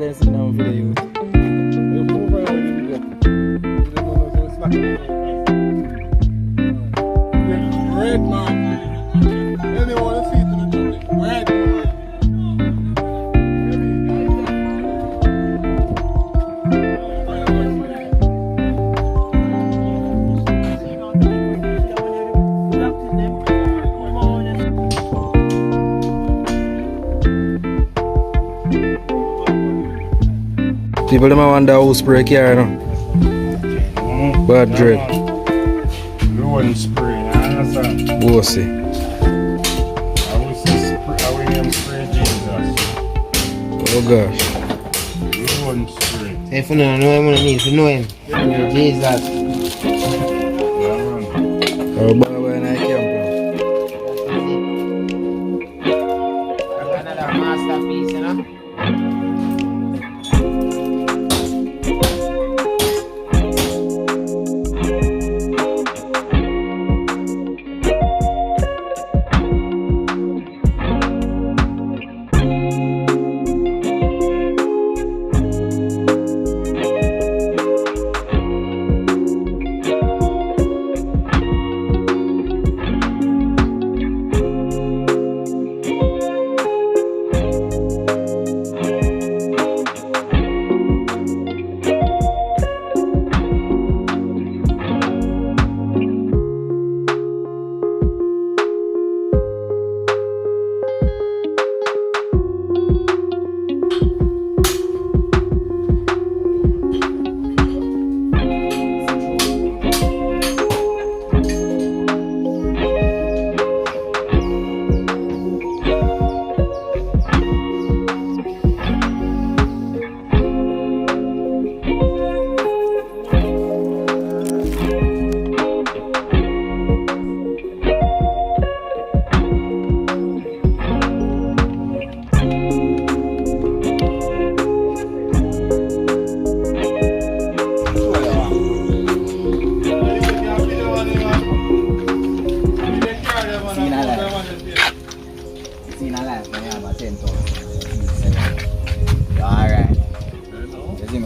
them sit down for the youth. Red man. Anyone see it in the public? Red man. People them wonder who spray car, you know. Bad dread. Ruin spray, I understand. Bossy. I will spray Jesus. Oh gosh. Ruin spray. If you don't know him, you need to know him. Jesus. Oh, Baba and I camp. Another masterpiece, you know?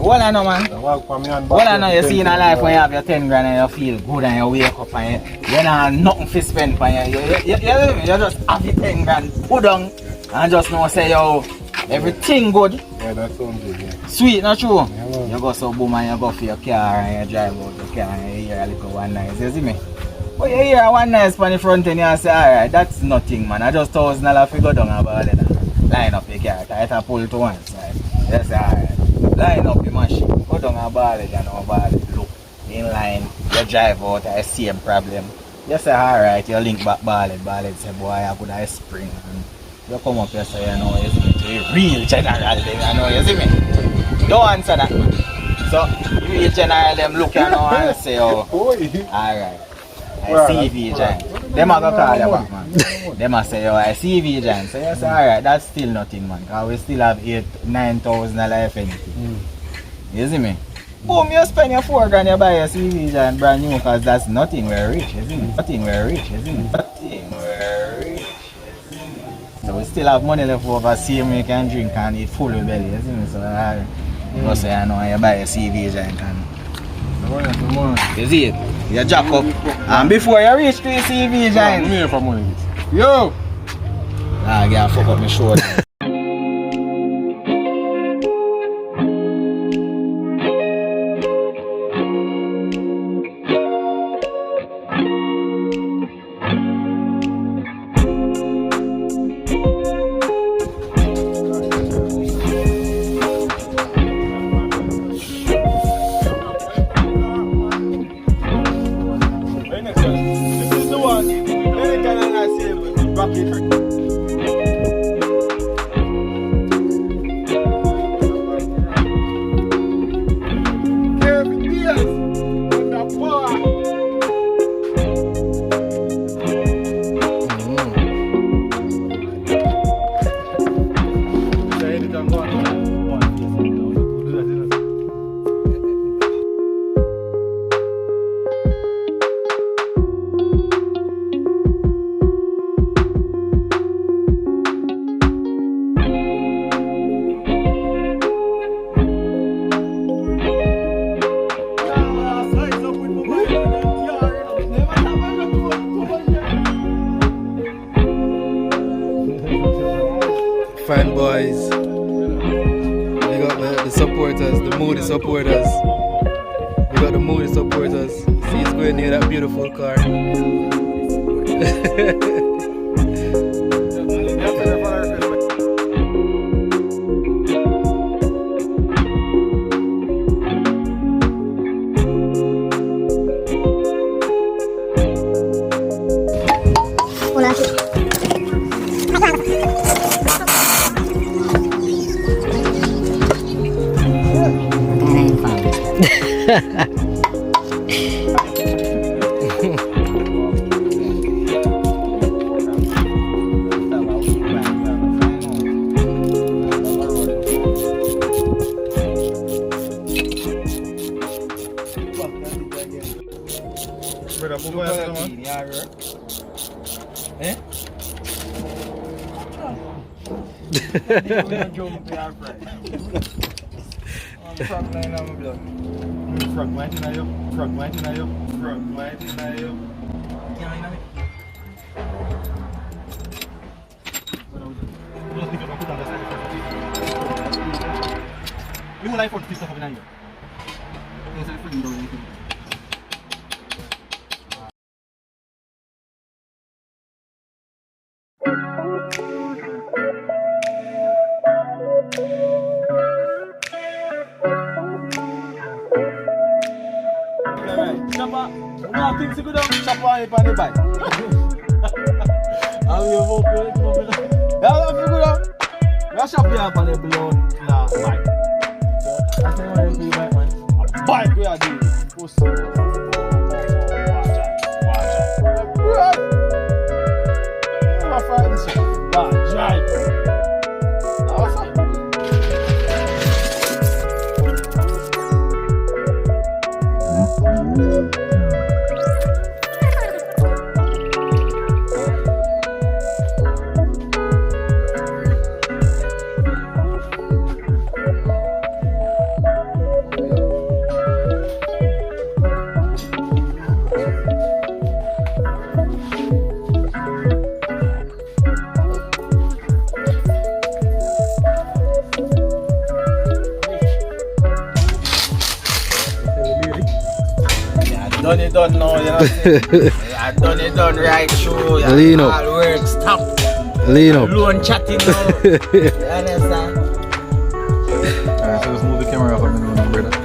What I know, man? What I know, you see in a life when you have your 10 grand and you feel good and you wake up and you don't have nothing to spend for you. You just have your 10 grand, put down and just know say yo, everything good. Yeah, that sounds good, yeah. Sweet, not true? Yeah, you go so boom and you go for your car and you drive out your car and you hear a little one nice, you see me? But you hear one nice on the front end and you say, alright, that's nothing, man. I just $1,000 figure down about it. Line up your car, try to pull to one side. You say, alright. Line up your machine, go down a ballad and a ballad, look, in line, you drive out, I see a problem. You say, alright, you link back ballad say, boy, I could have spring. And you come up here, say, you know, you see me, the real general, you know, you see me? Don't answer that, man. So, real general, them look, you know, and say, oh, alright, I see V-Giant. Them are going to call you back, man. Them are say, oh, I see V-Giant. So you say, alright, that's still nothing, man. Because we still have $9,000 if anything. You see me? Boom, you spend your 4 grand, you buy a CV-Giant brand new, because that's nothing, we're rich, isn't it? Nothing, we're rich, isn't it? Nothing, we're rich, isn't it? So we still have money left over, same you can drink and eat full of belly, isn't it? So you say, I know, you buy a CV-Giant and you see it? You jack up. And before you reach to the CV-Giant. I'm here for money. Yo! Ah, get fuck up my shoulder. fanboys. We got the supporters, the moody supporters. We got the moody supporters. See, he's going near that beautiful car. Eh? Chopper, no things to go down. Chopper on the bike. How you vote? Yeah, if you go down, you shop here on the blood class bike. That's the one you bike, man. A bike we are doing. Watch out. Right. Never find this one. Drive. Done now, you know what I'm saying? I done right through. Lean up. All work, stop. Lean up. Alone chatting now. You understand? Alright, so let's move the camera off of me now, brother.